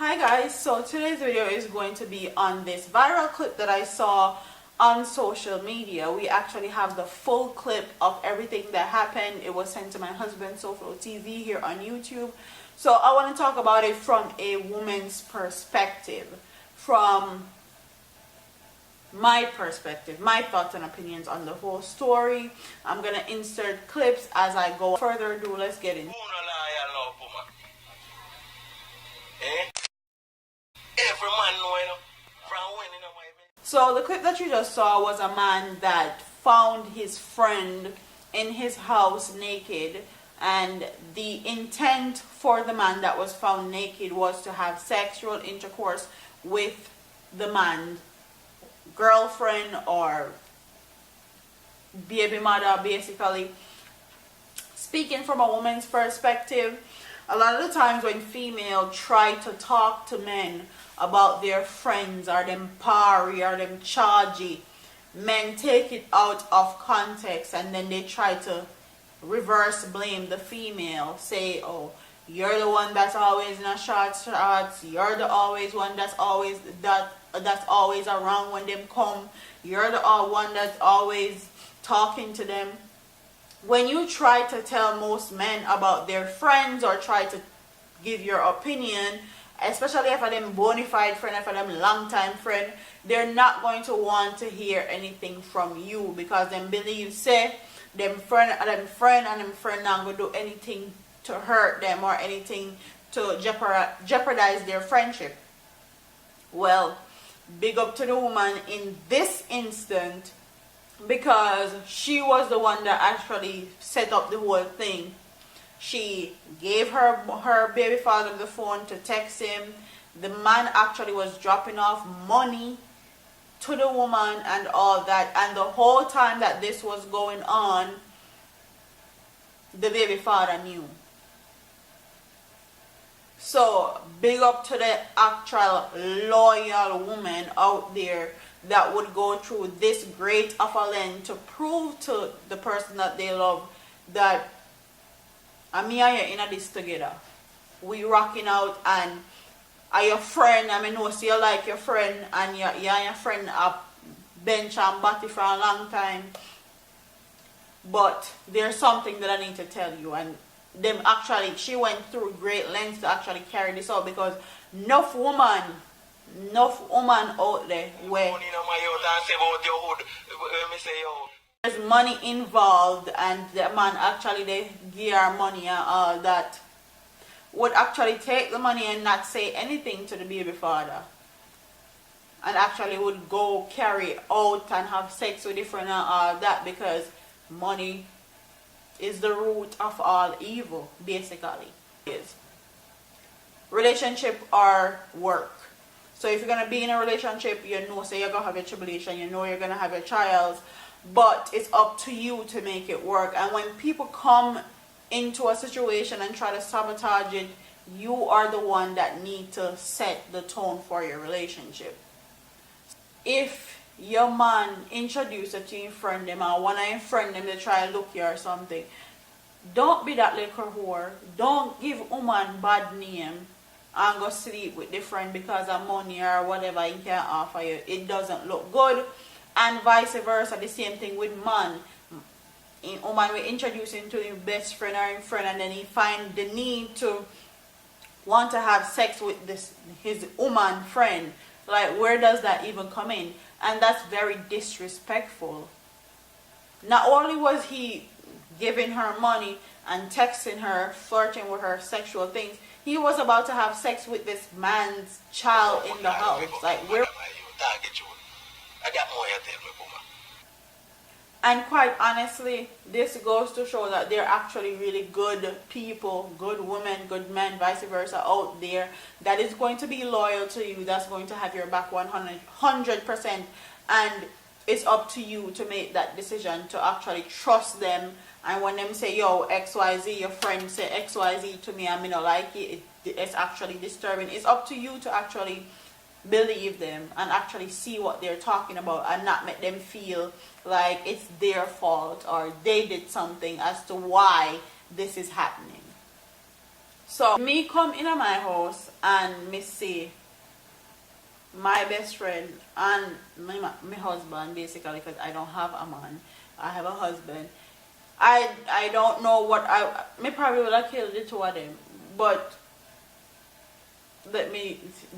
Hi guys, so today's video is going to be on this viral clip that I saw on social media. We actually have the full clip of everything that happened. It was sent to my husband, SoFlo TV, here on YouTube. So I want to talk about it from a woman's perspective, from my perspective, my thoughts and opinions on the whole story. I'm going to insert clips as I go. Further ado, let's get in. So the clip that you just saw was a man that found his friend in his house naked, and the intent for the man that was found naked was to have sexual intercourse with the man's girlfriend or baby mother, basically. Speaking from a woman's perspective, a lot of the times when females try to talk to men about their friends or them party or them chargy, men take it out of context and then they try to reverse blame the female. Say, oh, you're the one that's always in a shorts, you're the always one that's always around when them come, you're the one that's always talking to them. When you try to tell most men about their friends or try to give your opinion, especially if a them bona fide friend, if a them long time friend, they're not going to want to hear anything from you, because them believe say them friend not gonna do anything to hurt them or anything to jeopardize their friendship. Well, big up to the woman in this instant, because she was the one that actually set up the whole thing. She gave her baby father the phone to text him. The man actually was dropping off money to the woman and all that, and the whole time that this was going on, the baby father knew. So big up to the actual loyal woman out there that would go through this great of a length to prove to the person that they love that me and you in this together. We rocking out, and are your friend, I mean, know so you like your friend, and you and your friend up bench and body for a long time. But there's something that I need to tell you, and them actually, she went through great lengths to actually carry this out, because enough woman out there where there's money involved, and the man actually they give her money and all that, would actually take the money and not say anything to the baby father, and actually would go carry out and have sex with different and all that, because money is the root of all evil, basically. Is relationship or work. So if you're gonna be in a relationship, you know, say you're gonna have your tribulation, you know you're gonna have your trials, but it's up to you to make it work. And when people come into a situation and try to sabotage it, you are the one that need to set the tone for your relationship. If your man introduce you to your friend them, or one of your friend them, they try to look you or something, don't be that little whore. Don't give woman bad name and go sleep with the friend because of money or whatever he can offer you. It doesn't look good. And vice versa, the same thing with man. Woman will introduce him to your best friend or your friend, and then he find the need to want to have sex with his woman friend. Like, where does that even come in? And that's very disrespectful. Not only was he giving her money and texting her, flirting with her, sexual things, he was about to have sex with this man's child in the house. Like, where? And quite honestly, this goes to show that they're actually really good people, good women, good men, vice versa out there, that is going to be loyal to you, that's going to have your back 100%. And it's up to you to make that decision to actually trust them. And when them say, yo, XYZ, your friend say XYZ to me, I mean, I like it, it's actually disturbing. It's up to you to actually believe them and actually see what they're talking about, and not make them feel like it's their fault or they did something as to why this is happening. So me come in my house and me see my best friend and my husband, basically, because I don't have a man, I have a husband. I don't know what me probably would have killed the two of them, but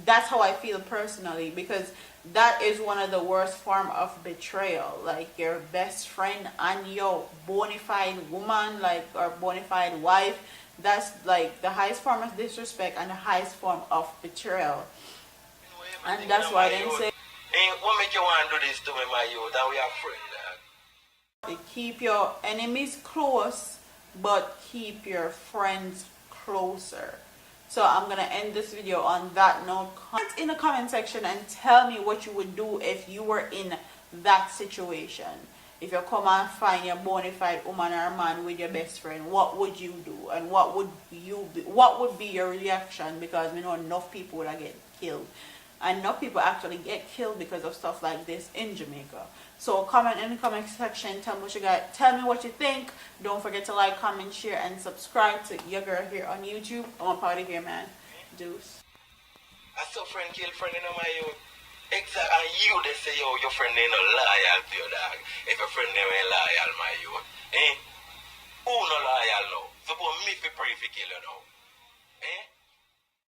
that's how I feel personally, because that is one of the worst form of betrayal. Like your best friend and your bona fide woman, like, or bona fide wife, that's like the highest form of disrespect and the highest form of betrayal. And that's why they say, what make you want to do this to me, my youth? That we are friends. Keep your enemies close, but keep your friends closer. So I'm gonna end this video on that note. Comment in the comment section and tell me what you would do if you were in that situation. If you come and find your bona fide woman or man with your best friend, what would you do? And what would be your reaction? Because we know enough people would get killed. And enough people actually get killed because of stuff like this in Jamaica. So comment in the comment section, tell me what you got, tell me what you think. Don't forget to like, comment, share, and subscribe to your girl here on YouTube. I'm part of here, man. Deuce. I saw friend kill friend in my youth. Exactly, and you they say, yo, your friend ain't no loyal to your dog. If your friend never ain't loyal, my youth. Who no loyal now? Suppose me fi pray fi kill you now.